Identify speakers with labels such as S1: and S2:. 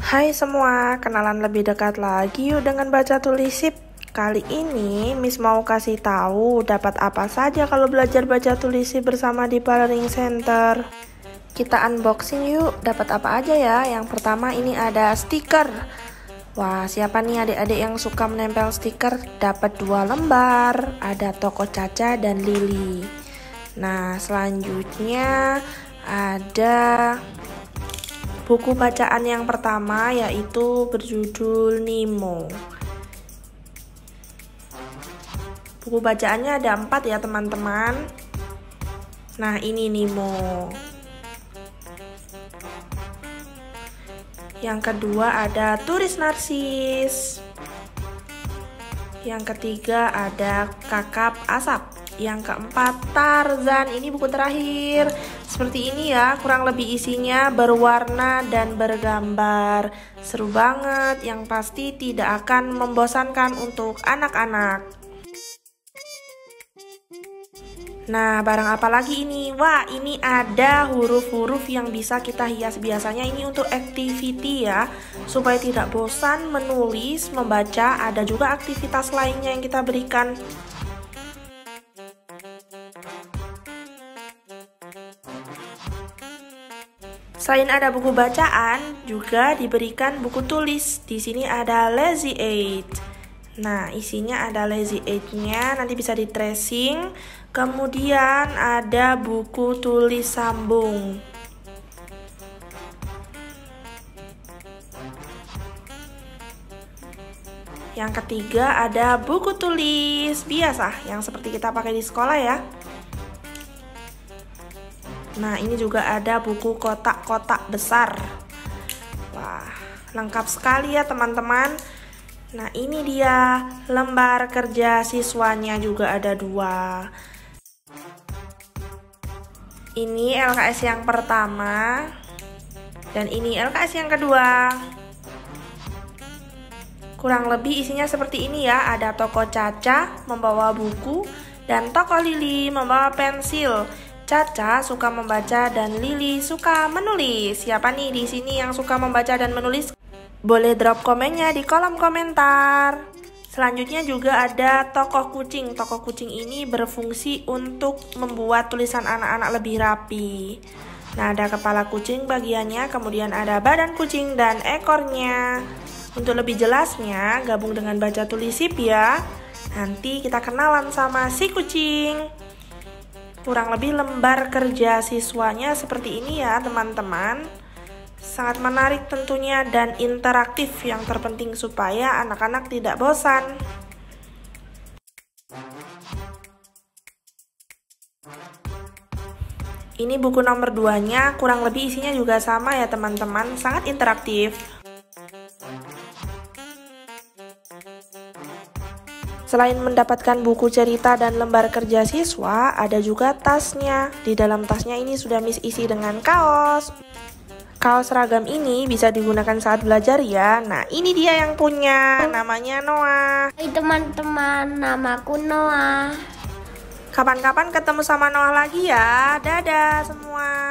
S1: Hai semua, kenalan lebih dekat lagi yuk dengan baca tulis sip. Kali ini Miss mau kasih tahu dapat apa saja kalau belajar baca tulis sip bersama Dipa Learning Center. Kita unboxing yuk, dapat apa aja ya? Yang pertama ini ada stiker. Wah, siapa nih adik-adik yang suka menempel stiker? Dapat 2 lembar, ada Toko Caca dan Lili. Nah, selanjutnya ada buku bacaan yang pertama, yaitu berjudul Nemo. Buku bacaannya ada 4 ya teman-teman. Nah, ini Nemo. Yang kedua ada Turis Narsis. Yang ketiga ada Kakap Asap. Yang keempat Tarzan. Ini buku terakhir. Seperti ini ya, kurang lebih isinya berwarna dan bergambar. Seru banget, yang pasti tidak akan membosankan untuk anak-anak. Nah, barang apa lagi ini? Wah, ini ada huruf-huruf yang bisa kita hias. Biasanya ini untuk activity ya, supaya tidak bosan menulis, membaca. Ada juga aktivitas lainnya yang kita berikan. Selain ada buku bacaan, juga diberikan buku tulis. Di sini ada Lazy 8. Nah, isinya ada Lazy 8-nya, nanti bisa di tracing. Kemudian ada buku tulis sambung. Yang ketiga ada buku tulis biasa, yang seperti kita pakai di sekolah ya. Nah, ini juga ada buku kotak-kotak besar. Wah, lengkap sekali ya teman-teman. Nah, ini dia lembar kerja siswanya, juga ada 2. Ini LKS yang pertama dan ini LKS yang kedua. Kurang lebih isinya seperti ini ya. Ada Toko Caca membawa buku dan Toko Lili membawa pensil. Caca suka membaca dan Lili suka menulis. Siapa nih di sini yang suka membaca dan menulis? Boleh drop komennya di kolom komentar. Selanjutnya juga ada tokoh kucing. Tokoh kucing ini berfungsi untuk membuat tulisan anak-anak lebih rapi. Nah, ada kepala kucing bagiannya, kemudian ada badan kucing dan ekornya. Untuk lebih jelasnya, gabung dengan baca tulis sip ya. Nanti kita kenalan sama si kucing. Kurang lebih lembar kerja siswanya seperti ini ya teman-teman. Sangat menarik tentunya dan interaktif, yang terpenting supaya anak-anak tidak bosan. Ini buku nomor 2-nya, kurang lebih isinya juga sama ya teman-teman, sangat interaktif. Selain mendapatkan buku cerita dan lembar kerja siswa, ada juga tasnya. Di dalam tasnya ini sudah Miss isi dengan kaos. Kaos seragam ini bisa digunakan saat belajar ya. Nah, ini dia yang punya, namanya Noah.
S2: Hai teman-teman, namaku Noah.
S1: Kapan-kapan ketemu sama Noah lagi ya. Dadah semua.